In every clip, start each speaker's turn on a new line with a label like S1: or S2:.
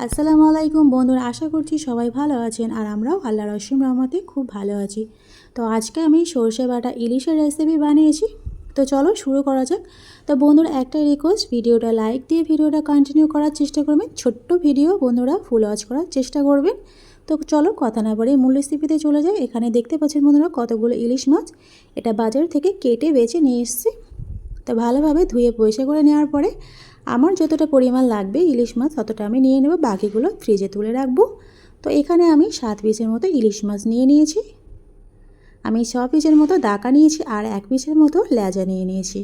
S1: আসসালামু আলাইকুম বন্ধুরা, আশা করছি সবাই ভালো আছেন আর আমরাও আল্লাহর অসীম রহমতে খুব ভালো আছি। তো আজকে আমি সরষে বাটা ইলিশের রেসিপি বানিয়েছি। তো চলো শুরু করা যাক। তো বন্ধুরা, একটাই রিকোয়েস্ট, ভিডিওটা লাইক দিয়ে ভিডিওটা কন্টিনিউ করার চেষ্টা করবেন। ছোট্ট ভিডিও বন্ধুরা, ফুল ওয়াচ করার চেষ্টা করবেন। তো চলো কথা না বলে মূল রেসিপিতে চলে যাই। এখানে দেখতে পাচ্ছেন বন্ধুরা কতগুলো ইলিশ মাছ, এটা বাজার থেকে কেটে বেছে নিয়ে এসেছি। তো ভালোভাবে ধুয়ে পরিষ্কার করে নেওয়ার পরে আমার যতটা পরিমাণ লাগবে ইলিশ মাছ ততটা আমি নিয়ে নেব, বাকিগুলো ফ্রিজে তুলে রাখবো। তো এখানে আমি 7 পিসের মতো ইলিশ মাছ নিয়ে নিয়েছি। আমি 6 পিসের মতো দাকা নিয়েছি আর 1 পিসের মতো লেজা নিয়ে নিয়েছি।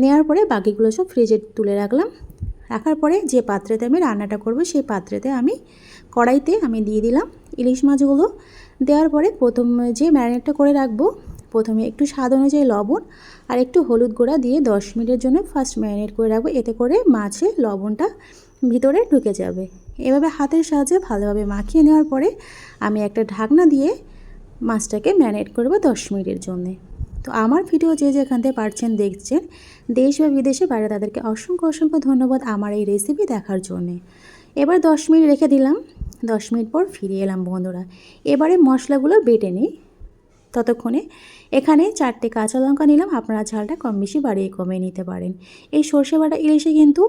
S1: নেওয়ার পরে বাকিগুলো সব ফ্রিজে তুলে রাখলাম। রাখার পরে যে পাত্রেতে আমি রান্নাটা করব সেই পাত্রেতে আমি কড়াইতে আমি দিয়ে দিলাম ইলিশ মাছগুলো। দেওয়ার পরে প্রথম যে ম্যারিনেটটা করে রাখবো, প্রথমে একটু স্বাদ অনুযায়ী লবণ আর একটু হলুদ গুঁড়া দিয়ে 10 মিনিটের জন্য ফার্স্ট ম্যারিনেট করে রাখবো। এতে করে মাছে লবণটা ভিতরে ঢুকে যাবে। এভাবে হাতের সাহায্যে ভালোভাবে মাখিয়ে নেওয়ার পরে আমি একটা ঢাকনা দিয়ে মাছটাকে ম্যারিনেট করব 10 মিনিটের জন্যে। তো আমার ভিডিও যে যেখান থেকে পারছেন দেখছেন, দেশ বা বিদেশে বাইরে, তাদেরকে অসংখ্য অসংখ্য ধন্যবাদ আমার এই রেসিপি দেখার জন্যে। এবার 10 মিনিট রেখে দিলাম। 10 মিনিট পর ফিরে এলাম বন্ধুরা। এবারে মশলাগুলো বেটে নিই। ততক্ষণে এখানে 4টে কাঁচা লঙ্কা নিলাম। আপনারা ঝালটা কম বেশি বাড়িয়ে কমিয়ে নিতে পারেন। এই সর্ষে বাটা ইলিশে কিন্তু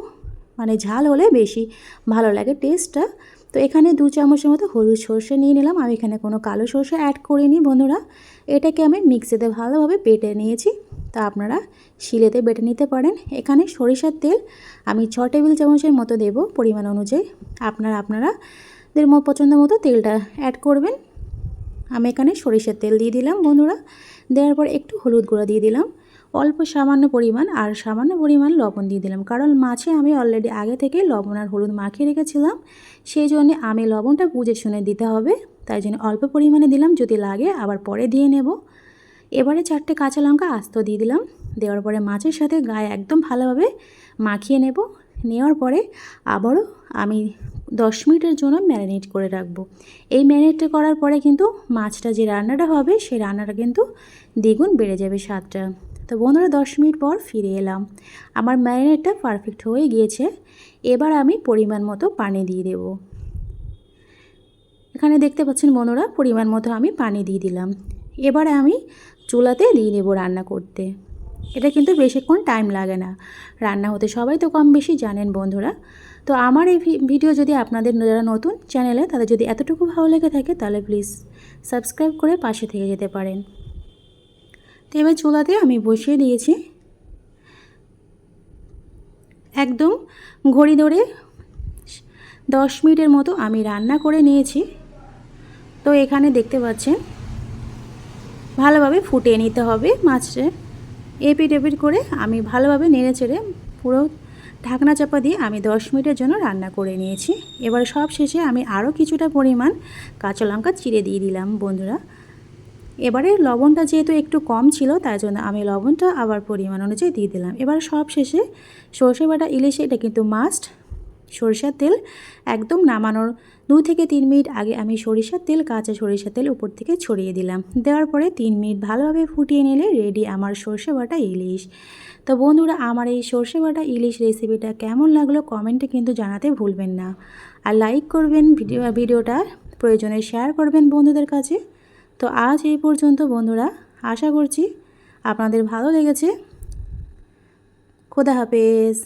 S1: ঝাল হলে বেশি ভালো লাগে টেস্টটা। তো এখানে 2 চামচের মতো হলুদ সর্ষে নিয়ে নিলাম। আমি এখানে কোনো কালো সর্ষে অ্যাড করিনি বন্ধুরা। এটাকে আমি মিক্সিতে ভালোভাবে বেটে নিয়েছি। তা আপনারা শিলেতে বেটে নিতে পারেন। এখানে সরিষার তেল আমি 6 টেবিল চামচের মতো দেব পরিমাণ অনুযায়ী। আপনাদের পছন্দ মতো তেলটা অ্যাড করবেন। আমি এখানে সরিষার তেল দিয়ে দিলাম বন্ধুরা। দেওয়ার পর একটু হলুদ গুঁড়া দিয়ে দিলাম, অল্প সামান্য পরিমাণ, আর সামান্য পরিমাণ লবণ দিয়ে দিলাম। কারণ মাছে আমি অলরেডি আগে থেকে লবণ আর হলুদ মাখিয়ে রেখেছিলাম, সেই জন্য আমি লবণটা বুঝে শুনে দিতে হবে, তাই জন্য অল্প পরিমাণে দিলাম। যদি লাগে আবার পরে দিয়ে নেব। এবারে 4টে কাঁচা লঙ্কা আস্ত দিয়ে দিলাম। দেওয়ার পরে মাছের সাথে গায়ে একদম ভালোভাবে মাখিয়ে নেব। নেওয়ার পরে আবারও আমি 10 মিনিটের জন্য ম্যারিনেট করে রাখবো। এই ম্যারিনেটটা করার পরে কিন্তু মাছটা যে রান্নাটা হবে সেই রান্নাটা কিন্তু দ্বিগুণ বেড়ে যাবে স্বাদটা। তো বন্ধুরা, 10 মিনিট পর ফিরে এলাম। আমার ম্যারিনেটটা পারফেক্ট হয়ে গিয়েছে। এবার আমি পরিমাণ মতো পানি দিয়ে দেব। এখানে দেখতে পাচ্ছেন বন্ধুরা, পরিমাণ মতো আমি পানি দিয়ে দিলাম। এবারে আমি চুলাতে দিয়ে দেবো রান্না করতে। এটা কিন্তু বেশিক্ষণ টাইম লাগে না রান্না হতে, সবাই তো কম বেশি জানেন বন্ধুরা। তো আমার এই ভিডিও যদি আপনাদের যারা নতুন চ্যানেলে, তাদের যদি এতটুকু ভালো লেগে থাকে তাহলে প্লিজ সাবস্ক্রাইব করে পাশে থেকে যেতে পারেন। তো এবার চুলাতে আমি বসিয়ে দিয়েছি। একদম ঘড়ি ধরে 10 মিনিটের মতো আমি রান্না করে নিয়েছি। তো এখানে দেখতে পাচ্ছেন ভালোভাবে ফুটিয়ে নিতে হবে মাছটা। এপিট এপিট করে আমি ভালোভাবে নেড়ে চেড়ে পুরো ঢাকনা চাপা দিয়ে আমি 10 মিনিটের জন্য রান্না করে নিয়েছি। এবার সব শেষে আমি আরও কিছুটা পরিমাণ কাঁচা লঙ্কা চিড়ে দিয়ে দিলাম বন্ধুরা। এবারে লবণটা যেহেতু একটু কম ছিল, তাই জন্য আমি লবণটা আবার পরিমাণ অনুযায়ী দিয়ে দিলাম। এবার সব শেষে সর্ষে বাটা ইলিশে এটা কিন্তু মাস্ট, সরিষার তেল একদম নামানোর 2 থেকে 3 মিনিট আগে আমি সরিষার তেল, কাঁচা সরিষার তেল উপর থেকে ছড়িয়ে দিলাম। দেওয়ার পরে 3 মিনিট ভালোভাবে ফুটিয়ে নিলে রেডি আমার সর্ষে বাটা ইলিশ। তো বন্ধুরা, আমার এই সর্ষে বাটা ইলিশ রেসিপিটা কেমন লাগলো কমেন্টে কিন্তু জানাতে ভুলবেন না। আর লাইক করবেন, ভিডিওটা প্রয়োজনে শেয়ার করবেন বন্ধুদের কাছে। তো আজ এই পর্যন্ত বন্ধুরা, আশা করছি আপনাদের ভালো লেগেছে। খোদা হাফেজ।